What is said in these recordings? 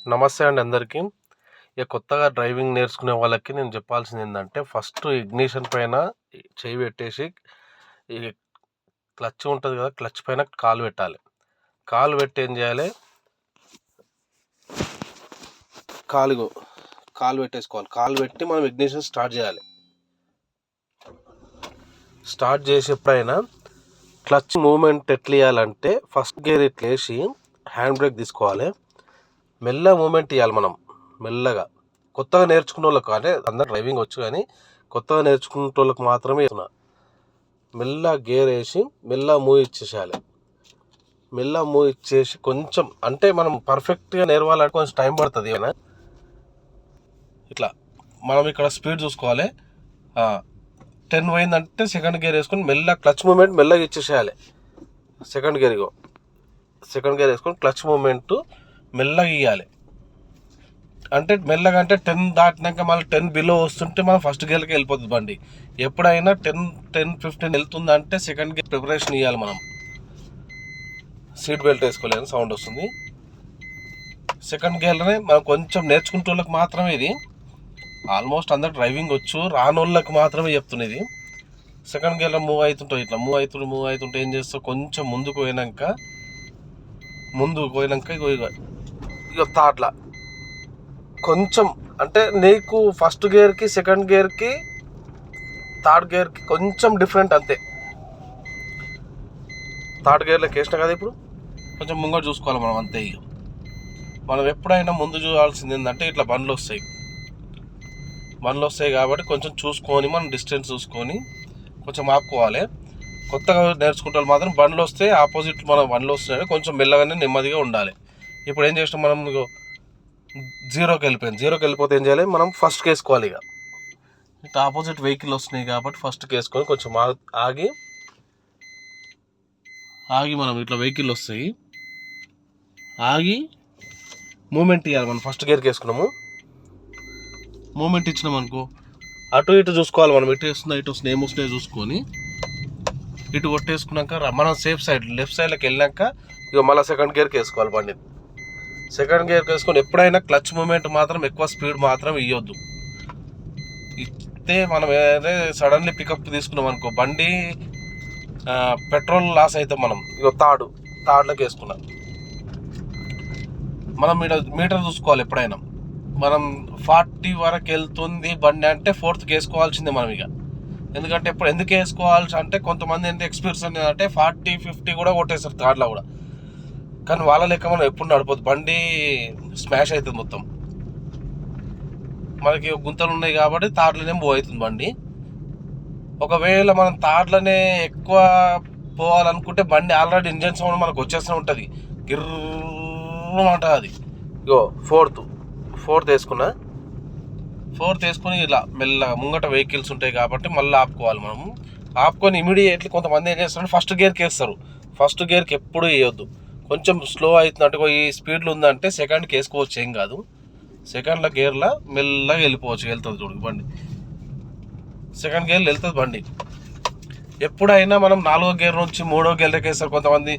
నమస్తే అండి అందరికీ. ఇక కొత్తగా డ్రైవింగ్ నేర్చుకునే వాళ్ళకి నేను చెప్పాల్సింది ఏంటంటే, ఫస్ట్ ఇగ్నిషన్ పైన చేయి పెట్టేసి, ఈ క్లచ్ ఉంటుంది కదా, క్లచ్ పైన కాలు పెట్టాలి. కాలు పెట్టి ఏం చేయాలి, కాలు పెట్టేసుకోవాలి. కాలు పెట్టి మనం ఇగ్నిషన్ స్టార్ట్ చేయాలి. స్టార్ట్ చేసేప్పుడైనా క్లచ్ మూమెంట్ ఎట్లా ఇవ్వాలంటే, ఫస్ట్ గేర్ ఇట్లా వేసి హ్యాండ్ బ్రేక్ తీసుకోవాలి. మెల్లగా మూమెంట్ ఇవ్వాలి మనం, మెల్లగా. కొత్తగా నేర్చుకున్న వాళ్ళకి, అంటే అందరు డ్రైవింగ్ వచ్చు కానీ కొత్తగా నేర్చుకునే వాళ్ళకి మాత్రమే చెప్తున్నా. మెల్లగా గేర్ వేసి మెల్లగా మూవ్ ఇచ్చేసేయాలి. మెల్లగా మూవ్ ఇచ్చేసి కొంచెం, అంటే మనం పర్ఫెక్ట్గా నేర్వాలంటే కొంచెం టైం పడుతుంది. అయినా ఇట్లా మనం ఇక్కడ స్పీడ్ చూసుకోవాలి. 10 పోయిందంటే సెకండ్ గేర్ వేసుకొని మెల్లగా క్లచ్ మూమెంట్ మెల్లగా ఇచ్చేసేయాలి. సెకండ్ గేర్ వేసుకొని క్లచ్ మూమెంట్ మెల్లగా ఇవ్వాలి. అంటే మెల్లగా, అంటే 10 దాటినాక మళ్ళీ 10 బిలో వస్తుంటే మనం ఫస్ట్ గేర్కి వెళ్ళిపోతుంది బండి. ఎప్పుడైనా 10-15 వెళ్తుందంటే సెకండ్ గేర్ ప్రిపరేషన్ ఇవ్వాలి మనం. సీట్ బెల్ట్ వేసుకోలేని సౌండ్ వస్తుంది. సెకండ్ గేర్లోనే మనం కొంచెం నేర్చుకుంటే వాళ్ళకి మాత్రమే ఇది. ఆల్మోస్ట్ అందరు డ్రైవింగ్ వచ్చు, రానోళ్ళకి మాత్రమే చెప్తున్నది. సెకండ్ గేర్లో మూవ్ అవుతుంటాయి. ఇట్లా మూవ్ అవుతుంటే ఏం చేస్తావు, కొంచెం ముందుకు పోయినాక ఇక థర్డ్లా కొంచెం, అంటే నీకు ఫస్ట్ గేర్కి సెకండ్ గేర్కి థర్డ్ గేర్కి కొంచెం డిఫరెంట్ అంతే. థర్డ్ గేర్లోకి వేసినా కదా, ఇప్పుడు కొంచెం ముంగట చూసుకోవాలి మనం, అంతే. ఇక మనం ఎప్పుడైనా ముందు చూడాల్సింది ఏంటంటే, ఇట్లా బండ్లు వస్తాయి కాబట్టి కొంచెం చూసుకొని, మనం డిస్టెన్స్ చూసుకొని కొంచెం ఆపుకోవాలి. కొత్తగా నేర్చుకుంటే మాత్రం బండ్లు వస్తే ఆపోజిట్ మనం బండ్లు వస్తున్నాయి కొంచెం మెల్లగానే నెమ్మదిగా ఉండాలి. ఇప్పుడు ఏం చేసినాం మనం, జీరోకి వెళ్ళిపోతే ఏం చేయాలి, మనం ఫస్ట్కి వేసుకోవాలి. ఇట్లా ఆపోజిట్ వెహికల్ వస్తున్నాయి కాబట్టి ఫస్ట్కి వేసుకొని కొంచెం ఆగి మనం, ఇట్లా వెహికల్ వస్తాయి, ఆగి మూమెంట్ ఇవ్వాలి. మనం ఫస్ట్ గేర్కి వేసుకున్నాము, మూమెంట్ ఇచ్చినాం అనుకో, అటు ఇటు చూసుకోవాలి మనం, ఇటు వస్తున్నాయి ఏమొస్తున్నాయో చూసుకొని ఇటు కొట్టేసుకున్నాక మనం సేఫ్ సైడ్ లెఫ్ట్ సైడ్లోకి వెళ్ళాక ఇక మళ్ళీ సెకండ్ గేర్కి వేసుకోవాలి బండి. సెకండ్ గేర్కి వేసుకొని ఎప్పుడైనా క్లచ్ మూమెంట్ మాత్రం ఎక్కువ స్పీడ్ మాత్రం ఇవ్వద్దు. ఇస్తే మనం ఏదైతే సడన్లీ పికప్ తీసుకున్నాం అనుకో, బండి పెట్రోల్ లాస్ అవుతాం మనం. ఇక థర్డ్లోకి వేసుకున్నాం. మనం మీటర్ చూసుకోవాలి ఎప్పుడైనా. మనం 40 వరకు వెళ్తుంది బండి అంటే 4th వేసుకోవాల్సిందే మనం. ఇక ఎందుకంటే ఎందుకు వేసుకోవాల్సి అంటే, కొంతమంది ఎంత ఎక్స్పీరియన్స్ అంటే 40-50 కూడా కొట్టేస్తారు థర్డ్లో కూడా. కానీ వాళ్ళ లెక్క మనం ఎప్పుడు నడపదు, బండి స్మాష్ అవుతుంది మొత్తం. మనకి గుంతలు ఉన్నాయి కాబట్టి థర్డ్లోనే మూవ్ అవుతుంది బండి. ఒకవేళ మనం థర్డ్లోనే ఎక్కువ పోవాలనుకుంటే బండి ఆల్రెడీ ఇంజన్ సౌండ్ మనకు వచ్చేస్తూ ఉంటుంది, గిర్రమంట. అది ఇగో ఫోర్త్ వేసుకుని ఇలా మెల్లగా ముంగట వెహికల్స్ ఉంటాయి కాబట్టి మళ్ళీ ఆపుకోవాలి మనము. ఆపుకొని ఇమీడియట్లీ కొంతమంది ఏం చేస్తారంటే ఫస్ట్ గేర్కి వేస్తారు. ఫస్ట్ గేర్కి ఎప్పుడు వేయొద్దు. కొంచెం స్లో అవుతుందంటే, ఈ స్పీడ్లో ఉందంటే సెకండ్కి వేసుకోవచ్చు, ఏం కాదు. సెకండ్ల గేర్లో మెల్లగా వెళ్తుంది చూడు బండి. సెకండ్ గేర్లో వెళ్తుంది బండి. ఎప్పుడైనా మనం 4వ గేర్ నుంచి 3వ గేర్లోకి వేస్తారు కొంతమంది.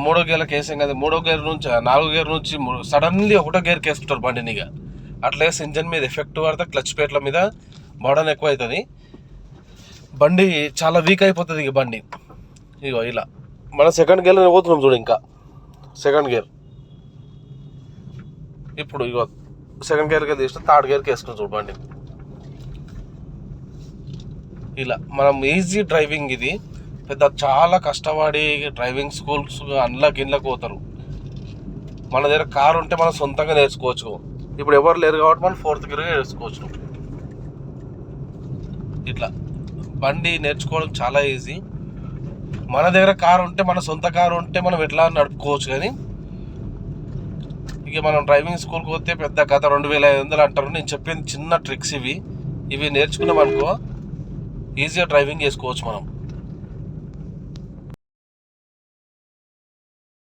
3వ గేర్లోకి వేసాం కదా, 3వ గేర్ నుంచి 4వ గేర్ నుంచి సడన్లీ 1వ గేర్కి వేసుకుంటారు బండిని. ఇక అట్లా వేస్తే ఇంజన్ మీద ఎఫెక్ట్ పడితే క్లచ్ ప్లేట్ల మీద బర్డన్ ఎక్కువ అవుతుంది, బండి చాలా వీక్ అయిపోతుంది. ఇక బండి ఇగో ఇలా మనం సెకండ్ గేర్లో పోతున్నాం చూడు. ఇంకా సెకండ్ గేర్ ఇప్పుడు ఇగో సెకండ్ గేర్కి తీసిన థర్డ్ గేర్కి వేసుకుని చూడు బండి. ఇలా మనం ఈజీ డ్రైవింగ్ ఇది. చాలా కష్టపడి డ్రైవింగ్ స్కూల్స్ ఇళ్ళకి పోతారు. మన దగ్గర కారు ఉంటే మనం సొంతంగా నేర్చుకోవచ్చు. ఇప్పుడు ఎవరు లేరు కాబట్టి మనం 4th గేర్ నేర్చుకోవచ్చు. ఇట్లా బండి నేర్చుకోవడం చాలా ఈజీ. మన దగ్గర కారు ఉంటే, మన సొంత కారు ఉంటే మనం ఎట్లా నడుపుకోవచ్చు. కానీ ఇక మనం డ్రైవింగ్ స్కూల్కి పోతే పెద్ద కథ, 2500 అంటారు. నేను చెప్పింది చిన్న ట్రిక్స్ ఇవి నేర్చుకున్నాం అనుకో, ఈజీగా డ్రైవింగ్ చేసుకోవచ్చు మనం.